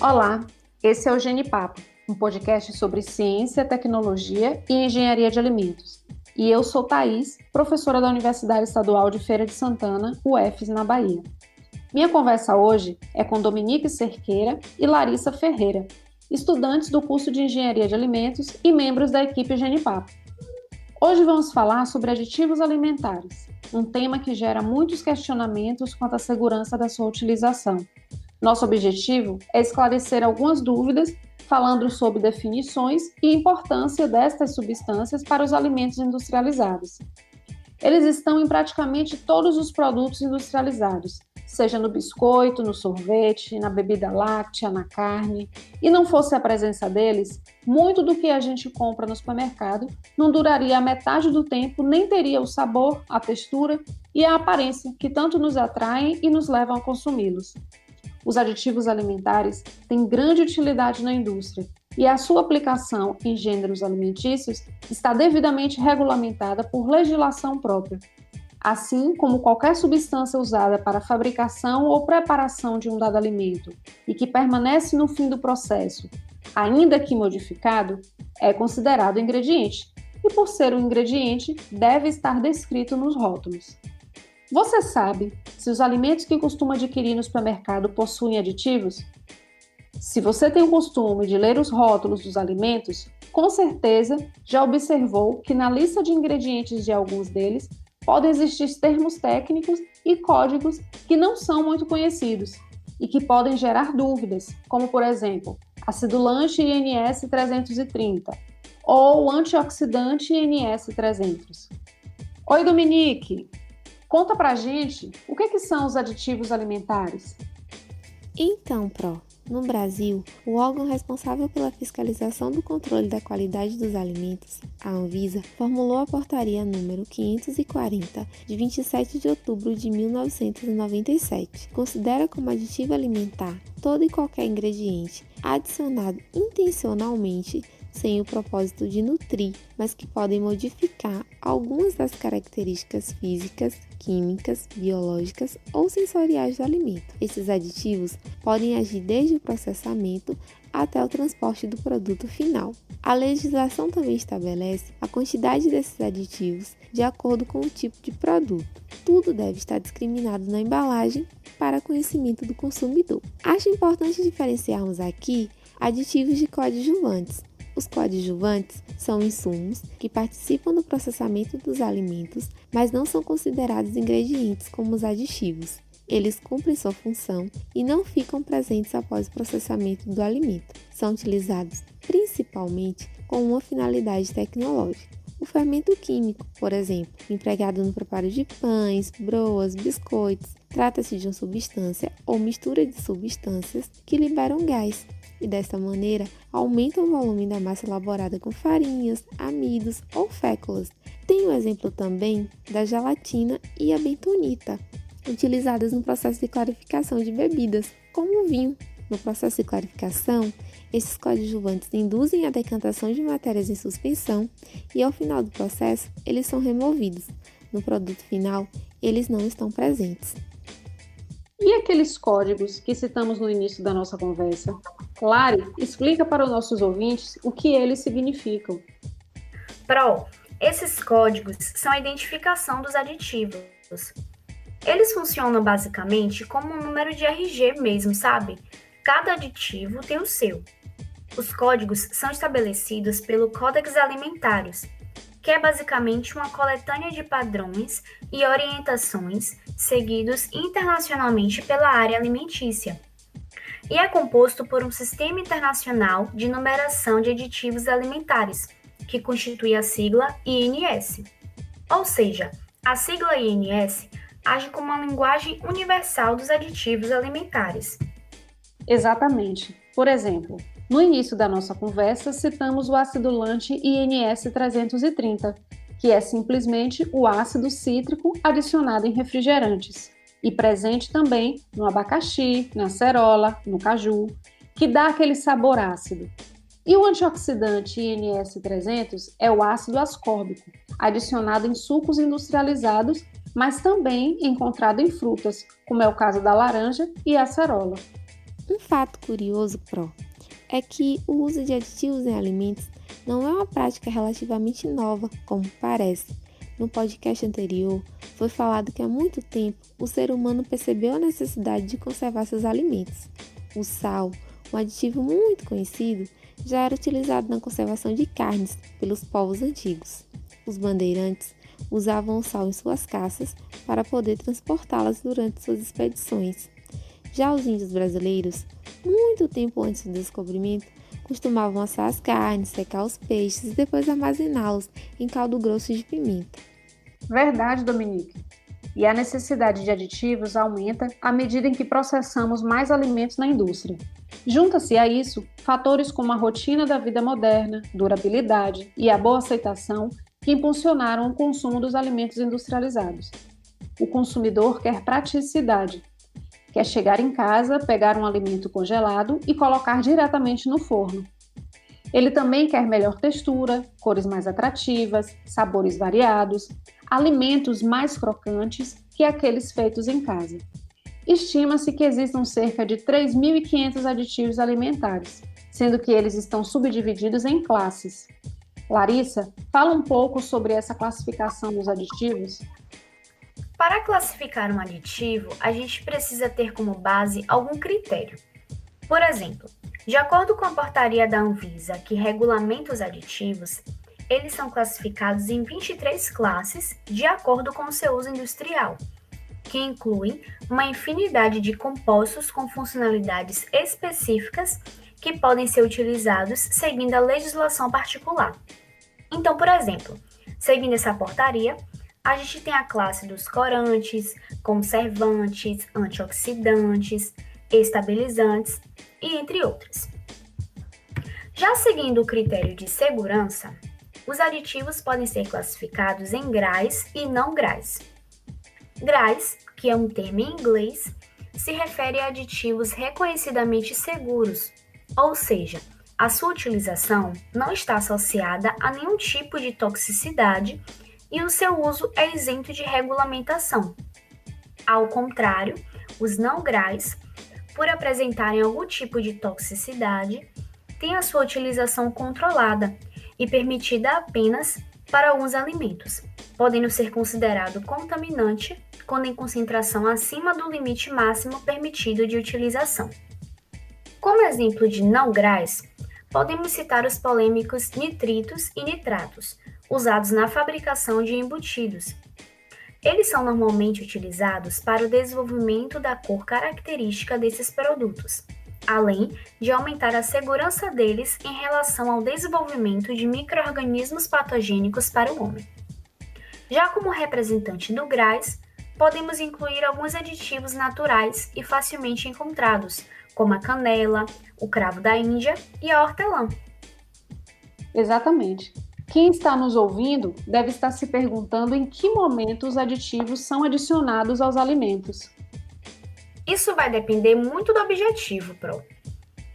Olá, esse é o Genipapo, um podcast sobre ciência, tecnologia e engenharia de alimentos. E eu sou Thaís, professora da Universidade Estadual de Feira de Santana, UFES, na Bahia. Minha conversa hoje é com Dominique Cerqueira e Larissa Ferreira, estudantes do curso de Engenharia de Alimentos e membros da equipe Genipapo. Hoje vamos falar sobre aditivos alimentares, um tema que gera muitos questionamentos quanto à segurança da sua utilização. Nosso objetivo é esclarecer algumas dúvidas, falando sobre definições e importância destas substâncias para os alimentos industrializados. Eles estão em praticamente todos os produtos industrializados, seja no biscoito, no sorvete, na bebida láctea, na carne. E não fosse a presença deles, muito do que a gente compra no supermercado não duraria a metade do tempo, nem teria o sabor, a textura e a aparência que tanto nos atraem e nos levam a consumi-los. Os aditivos alimentares têm grande utilidade na indústria e a sua aplicação em gêneros alimentícios está devidamente regulamentada por legislação própria. Assim como qualquer substância usada para a fabricação ou preparação de um dado alimento e que permanece no fim do processo, ainda que modificado, é considerado ingrediente e, por ser um ingrediente, deve estar descrito nos rótulos. Você sabe se os alimentos que costuma adquirir no supermercado possuem aditivos? Se você tem o costume de ler os rótulos dos alimentos, com certeza já observou que na lista de ingredientes de alguns deles podem existir termos técnicos e códigos que não são muito conhecidos e que podem gerar dúvidas, como por exemplo, acidulante INS 330 ou antioxidante INS 300. Oi, Dominique! Conta pra gente o que são os aditivos alimentares. Então, no Brasil, o órgão responsável pela fiscalização do controle da qualidade dos alimentos, a Anvisa, formulou a portaria número 540, de 27 de outubro de 1997. Considera como aditivo alimentar todo e qualquer ingrediente adicionado intencionalmente sem o propósito de nutrir, mas que podem modificar algumas das características físicas, químicas, biológicas ou sensoriais do alimento. Esses aditivos podem agir desde o processamento até o transporte do produto final. A legislação também estabelece a quantidade desses aditivos de acordo com o tipo de produto. Tudo deve estar discriminado na embalagem para conhecimento do consumidor. Acho importante diferenciarmos aqui aditivos de coadjuvantes. Os coadjuvantes são insumos que participam do processamento dos alimentos, mas não são considerados ingredientes como os aditivos. Eles cumprem sua função e não ficam presentes após o processamento do alimento. São utilizados principalmente com uma finalidade tecnológica. O fermento químico, por exemplo, empregado no preparo de pães, broas, biscoitos, trata-se de uma substância ou mistura de substâncias que liberam gás e, desta maneira, aumentam o volume da massa elaborada com farinhas, amidos ou féculas. Tem o exemplo também da gelatina e a bentonita, utilizadas no processo de clarificação de bebidas, como o vinho. No processo de clarificação, esses coadjuvantes induzem a decantação de matérias em suspensão e, ao final do processo, eles são removidos. No produto final, eles não estão presentes. E aqueles códigos que citamos no início da nossa conversa? Lari, explica para os nossos ouvintes o que eles significam. Esses códigos são a identificação dos aditivos. Eles funcionam basicamente como um número de RG mesmo, sabe? Cada aditivo tem o seu. Os códigos são estabelecidos pelo Codex Alimentários, que é basicamente uma coletânea de padrões e orientações seguidos internacionalmente pela área alimentícia, e é composto por um sistema internacional de numeração de aditivos alimentares, que constitui a sigla INS. Ou seja, a sigla INS age como uma linguagem universal dos aditivos alimentares. Exatamente. Por exemplo, no início da nossa conversa, citamos o acidulante INS 330, que é simplesmente o ácido cítrico adicionado em refrigerantes, e presente também no abacaxi, na acerola, no caju, que dá aquele sabor ácido. E o antioxidante INS 300 é o ácido ascórbico, adicionado em sucos industrializados, mas também encontrado em frutas, como é o caso da laranja e a acerola. Um fato curioso, é que o uso de aditivos em alimentos não é uma prática relativamente nova, como parece. No podcast anterior, foi falado que há muito tempo o ser humano percebeu a necessidade de conservar seus alimentos. O sal, um aditivo muito conhecido, já era utilizado na conservação de carnes pelos povos antigos. Os bandeirantes usavam o sal em suas caças para poder transportá-las durante suas expedições. Já os índios brasileiros, muito tempo antes do descobrimento, costumavam assar as carnes, secar os peixes e depois armazená-los em caldo grosso de pimenta. Verdade, Dominique. E a necessidade de aditivos aumenta à medida em que processamos mais alimentos na indústria. Junta-se a isso fatores como a rotina da vida moderna, durabilidade e a boa aceitação que impulsionaram o consumo dos alimentos industrializados. O consumidor quer praticidade, quer chegar em casa, pegar um alimento congelado e colocar diretamente no forno. Ele também quer melhor textura, cores mais atrativas, sabores variados, alimentos mais crocantes que aqueles feitos em casa. Estima-se que existam cerca de 3.500 aditivos alimentares, sendo que eles estão subdivididos em classes. Larissa, fala um pouco sobre essa classificação dos aditivos. Para classificar um aditivo, a gente precisa ter como base algum critério. Por exemplo, de acordo com a portaria da Anvisa, que regulamenta os aditivos, eles são classificados em 23 classes de acordo com o seu uso industrial, que incluem uma infinidade de compostos com funcionalidades específicas que podem ser utilizados seguindo a legislação particular. Então, por exemplo, seguindo essa portaria, a gente tem a classe dos corantes, conservantes, antioxidantes, estabilizantes e entre outras. Já seguindo o critério de segurança, os aditivos podem ser classificados em GRAS e não GRAS. GRAS, que é um termo em inglês, se refere a aditivos reconhecidamente seguros, ou seja, a sua utilização não está associada a nenhum tipo de toxicidade e o seu uso é isento de regulamentação. Ao contrário, os não GRAS, por apresentarem algum tipo de toxicidade, têm a sua utilização controlada e permitida apenas para alguns alimentos, podendo ser considerado contaminante quando em concentração acima do limite máximo permitido de utilização. Como exemplo de não GRAS, podemos citar os polêmicos nitritos e nitratos, usados na fabricação de embutidos. Eles são normalmente utilizados para o desenvolvimento da cor característica desses produtos, além de aumentar a segurança deles em relação ao desenvolvimento de micro-organismos patogênicos para o homem. Já como representante do GRAS, podemos incluir alguns aditivos naturais e facilmente encontrados, como a canela, o cravo da Índia e a hortelã. Exatamente. Quem está nos ouvindo deve estar se perguntando em que momento os aditivos são adicionados aos alimentos. Isso vai depender muito do objetivo,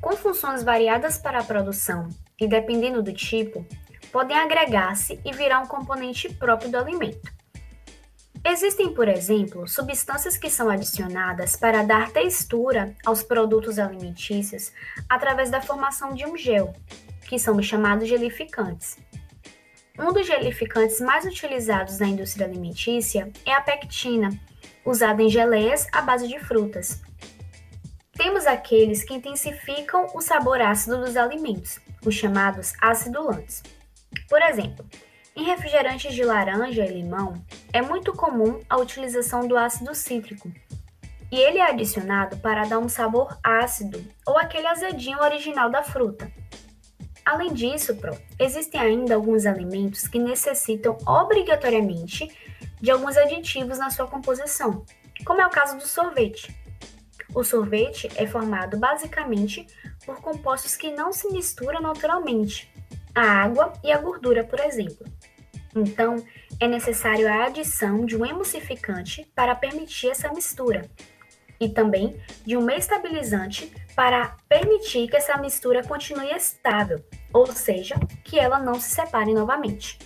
Com funções variadas para a produção e dependendo do tipo, podem agregar-se e virar um componente próprio do alimento. Existem, por exemplo, substâncias que são adicionadas para dar textura aos produtos alimentícios através da formação de um gel, que são os chamados gelificantes. Um dos gelificantes mais utilizados na indústria alimentícia é a pectina, usada em geleias à base de frutas. Temos aqueles que intensificam o sabor ácido dos alimentos, os chamados acidulantes. Por exemplo, em refrigerantes de laranja e limão, é muito comum a utilização do ácido cítrico, e ele é adicionado para dar um sabor ácido ou aquele azedinho original da fruta. Além disso, existem ainda alguns alimentos que necessitam obrigatoriamente de alguns aditivos na sua composição, como é o caso do sorvete. O sorvete é formado basicamente por compostos que não se misturam naturalmente, a água e a gordura, por exemplo. Então, é necessário a adição de um emulsificante para permitir essa mistura, e também de um estabilizante para permitir que essa mistura continue estável, ou seja, que ela não se separe novamente.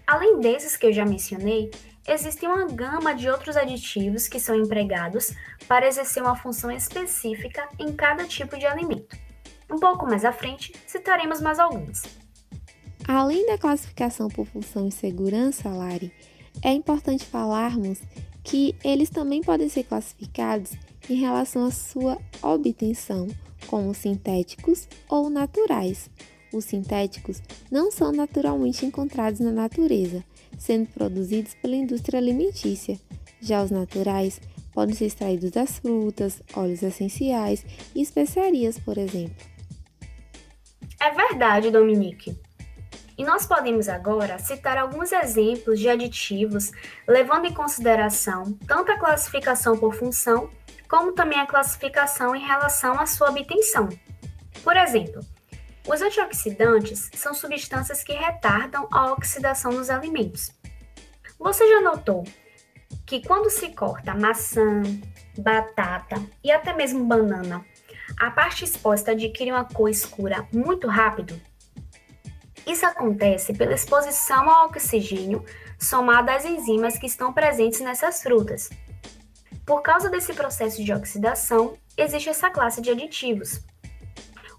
Além desses que eu já mencionei, existe uma gama de outros aditivos que são empregados para exercer uma função específica em cada tipo de alimento. Um pouco mais à frente, citaremos mais alguns. Além da classificação por função e segurança, Lari, é importante falarmos que eles também podem ser classificados em relação à sua obtenção, como sintéticos ou naturais. Os sintéticos não são naturalmente encontrados na natureza, sendo produzidos pela indústria alimentícia. Já os naturais podem ser extraídos das frutas, óleos essenciais e especiarias, por exemplo. É verdade, Dominique. E nós podemos agora citar alguns exemplos de aditivos, levando em consideração tanto a classificação por função, como também a classificação em relação à sua obtenção. Por exemplo, os antioxidantes são substâncias que retardam a oxidação dos alimentos. Você já notou que quando se corta maçã, batata e até mesmo banana, a parte exposta adquire uma cor escura muito rápido? Isso acontece pela exposição ao oxigênio somada às enzimas que estão presentes nessas frutas. Por causa desse processo de oxidação, existe essa classe de aditivos.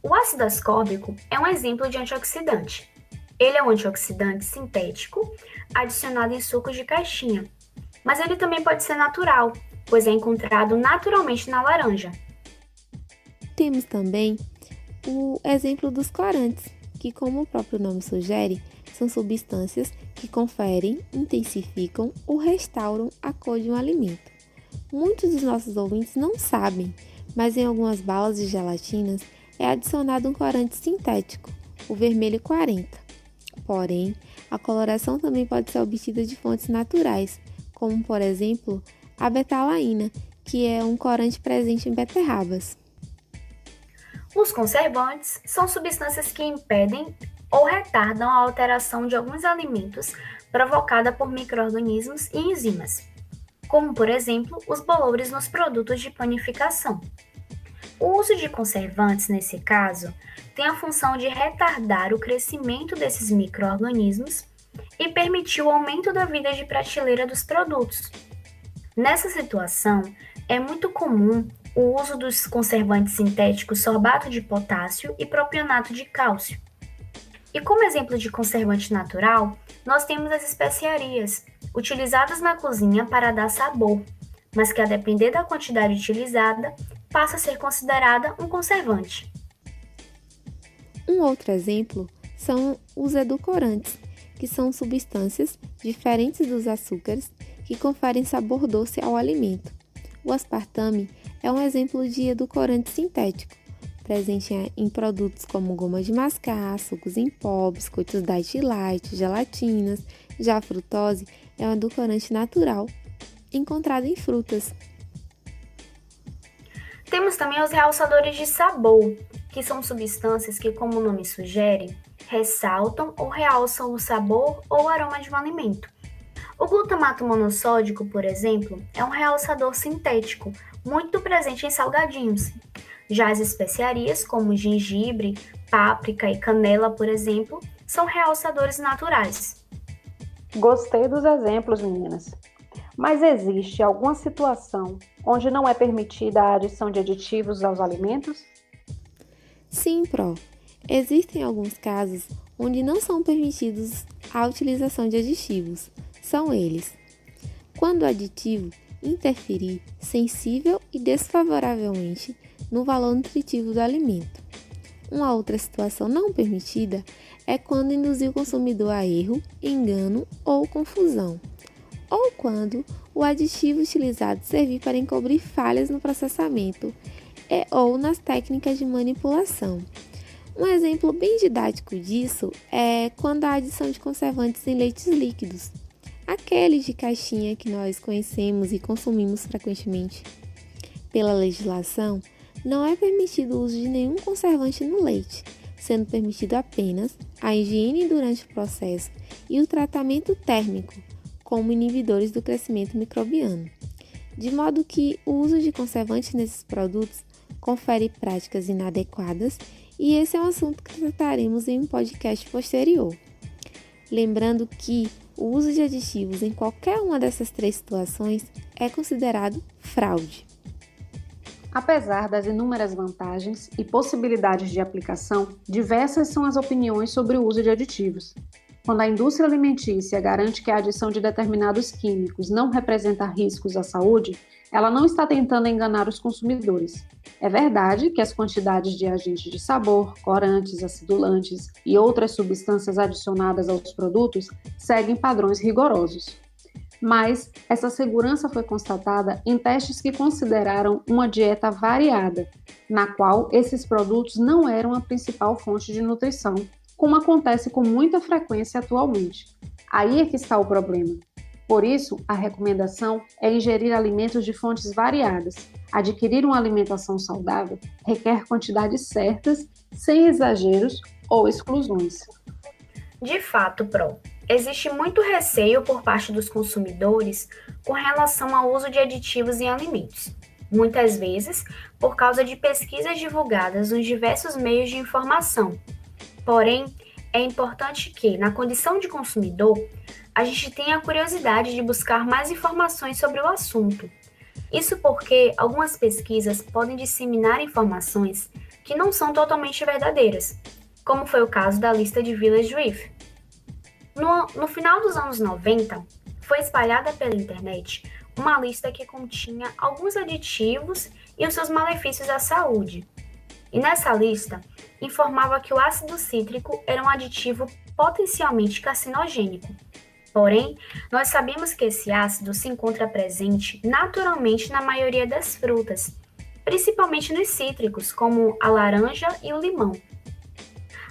O ácido ascórbico é um exemplo de antioxidante. Ele é um antioxidante sintético adicionado em sucos de caixinha, mas ele também pode ser natural, pois é encontrado naturalmente na laranja. Temos também o exemplo dos corantes, que, como o próprio nome sugere, são substâncias que conferem, intensificam ou restauram a cor de um alimento. Muitos dos nossos ouvintes não sabem, mas em algumas balas de gelatinas é adicionado um corante sintético, o vermelho 40. Porém, a coloração também pode ser obtida de fontes naturais, como, por exemplo, a betalaína, que é um corante presente em beterrabas. Os conservantes são substâncias que impedem ou retardam a alteração de alguns alimentos provocada por micro-organismos e enzimas, como, por exemplo, os bolores nos produtos de panificação. O uso de conservantes, nesse caso, tem a função de retardar o crescimento desses micro-organismos e permitir o aumento da vida de prateleira dos produtos. Nessa situação, é muito comum o uso dos conservantes sintéticos sorbato de potássio e propionato de cálcio. E como exemplo de conservante natural, nós temos as especiarias, utilizadas na cozinha para dar sabor, mas que a depender da quantidade utilizada, passa a ser considerada um conservante. Um outro exemplo são os edulcorantes, que são substâncias diferentes dos açúcares que conferem sabor doce ao alimento. O aspartame é um exemplo de edulcorante sintético, presente em produtos como goma de mascar, sucos em pó, biscoitos diet light, gelatinas. Já a frutose é um edulcorante natural, encontrado em frutas. Temos também os realçadores de sabor, que são substâncias que, como o nome sugere, ressaltam ou realçam o sabor ou aroma de um alimento. O glutamato monossódico, por exemplo, é um realçador sintético, muito presente em salgadinhos. Já as especiarias, como gengibre, páprica e canela, por exemplo, são realçadores naturais. Gostei dos exemplos, meninas. Mas existe alguma situação onde não é permitida a adição de aditivos aos alimentos? Sim, Pro. Existem alguns casos onde não são permitidos a utilização de aditivos. São eles: quando o aditivo interferir sensível e desfavoravelmente no valor nutritivo do alimento. Uma outra situação não permitida é quando induzir o consumidor a erro, engano ou confusão, ou quando o aditivo utilizado servir para encobrir falhas no processamento ou nas técnicas de manipulação. Um exemplo bem didático disso é quando a adição de conservantes em leites líquidos, aqueles de caixinha que nós conhecemos e consumimos frequentemente. Pela legislação, não é permitido o uso de nenhum conservante no leite, sendo permitido apenas a higiene durante o processo e o tratamento térmico, como inibidores do crescimento microbiano. De modo que o uso de conservantes nesses produtos confere práticas inadequadas, e esse é um assunto que trataremos em um podcast posterior. Lembrando que o uso de aditivos em qualquer uma dessas 3 situações é considerado fraude. Apesar das inúmeras vantagens e possibilidades de aplicação, diversas são as opiniões sobre o uso de aditivos. Quando a indústria alimentícia garante que a adição de determinados químicos não representa riscos à saúde, ela não está tentando enganar os consumidores. É verdade que as quantidades de agentes de sabor, corantes, acidulantes e outras substâncias adicionadas aos produtos seguem padrões rigorosos. Mas essa segurança foi constatada em testes que consideraram uma dieta variada, na qual esses produtos não eram a principal fonte de nutrição, como acontece com muita frequência atualmente. Aí é que está o problema. Por isso, a recomendação é ingerir alimentos de fontes variadas. Adquirir uma alimentação saudável requer quantidades certas, sem exageros ou exclusões. De fato, Pro, existe muito receio por parte dos consumidores com relação ao uso de aditivos em alimentos. Muitas vezes, por causa de pesquisas divulgadas nos diversos meios de informação. Porém, é importante que, na condição de consumidor, a gente tenha a curiosidade de buscar mais informações sobre o assunto. Isso porque algumas pesquisas podem disseminar informações que não são totalmente verdadeiras, como foi o caso da lista de Village Reef. No final dos anos 90, foi espalhada pela internet uma lista que continha alguns aditivos e os seus malefícios à saúde. E nessa lista, informava que o ácido cítrico era um aditivo potencialmente carcinogênico. Porém, nós sabemos que esse ácido se encontra presente naturalmente na maioria das frutas, principalmente nos cítricos, como a laranja e o limão.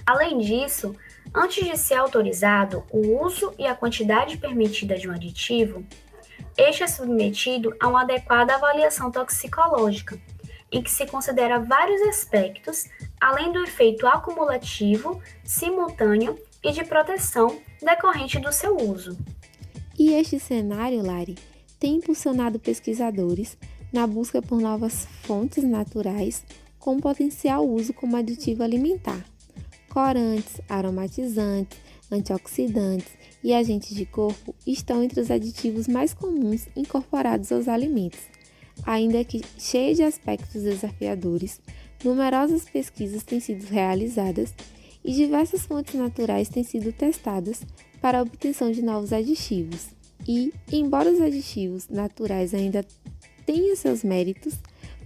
Além disso, antes de ser autorizado o uso e a quantidade permitida de um aditivo, este é submetido a uma adequada avaliação toxicológica, em que se considera vários aspectos, além do efeito acumulativo, simultâneo e de proteção decorrente do seu uso. E este cenário, Lari, tem impulsionado pesquisadores na busca por novas fontes naturais com potencial uso como aditivo alimentar. Corantes, aromatizantes, antioxidantes e agentes de corpo estão entre os aditivos mais comuns incorporados aos alimentos. Ainda que cheia de aspectos desafiadores, numerosas pesquisas têm sido realizadas e diversas fontes naturais têm sido testadas para a obtenção de novos aditivos. E, embora os aditivos naturais ainda tenham seus méritos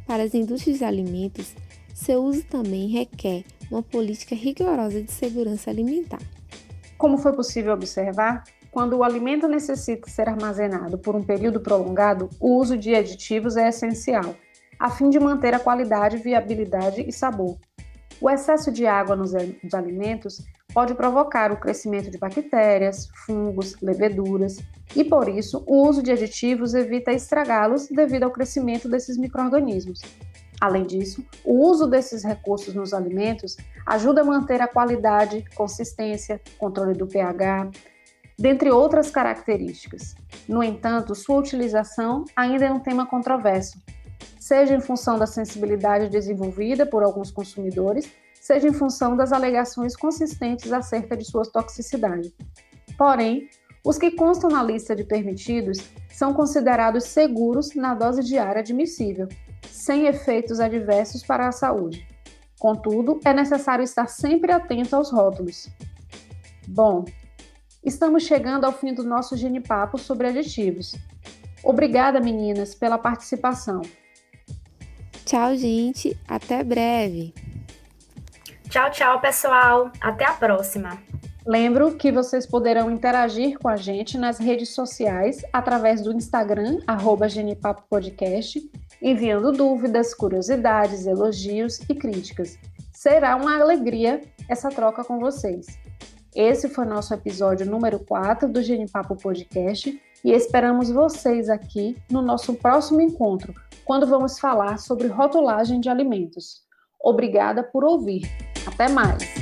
para as indústrias de alimentos, seu uso também requer uma política rigorosa de segurança alimentar. Como foi possível observar, quando o alimento necessita ser armazenado por um período prolongado, o uso de aditivos é essencial, a fim de manter a qualidade, viabilidade e sabor. O excesso de água nos alimentos pode provocar o crescimento de bactérias, fungos, leveduras, e por isso o uso de aditivos evita estragá-los devido ao crescimento desses micro-organismos. Além disso, o uso desses recursos nos alimentos ajuda a manter a qualidade, consistência, controle do pH, dentre outras características. No entanto, sua utilização ainda é um tema controverso, seja em função da sensibilidade desenvolvida por alguns consumidores, seja em função das alegações consistentes acerca de sua toxicidade. Porém, os que constam na lista de permitidos são considerados seguros na dose diária admissível, sem efeitos adversos para a saúde. Contudo, é necessário estar sempre atento aos rótulos. Bom, estamos chegando ao fim do nosso Genipapo sobre aditivos. Obrigada, meninas, pela participação. Tchau, gente. Até breve. Tchau, tchau, pessoal. Até a próxima. Lembro que vocês poderão interagir com a gente nas redes sociais através do Instagram, @genipapopodcast, enviando dúvidas, curiosidades, elogios e críticas. Será uma alegria essa troca com vocês. Esse foi nosso episódio número 4 do Genipapo Podcast e esperamos vocês aqui no nosso próximo encontro, quando vamos falar sobre rotulagem de alimentos. Obrigada por ouvir. Até mais!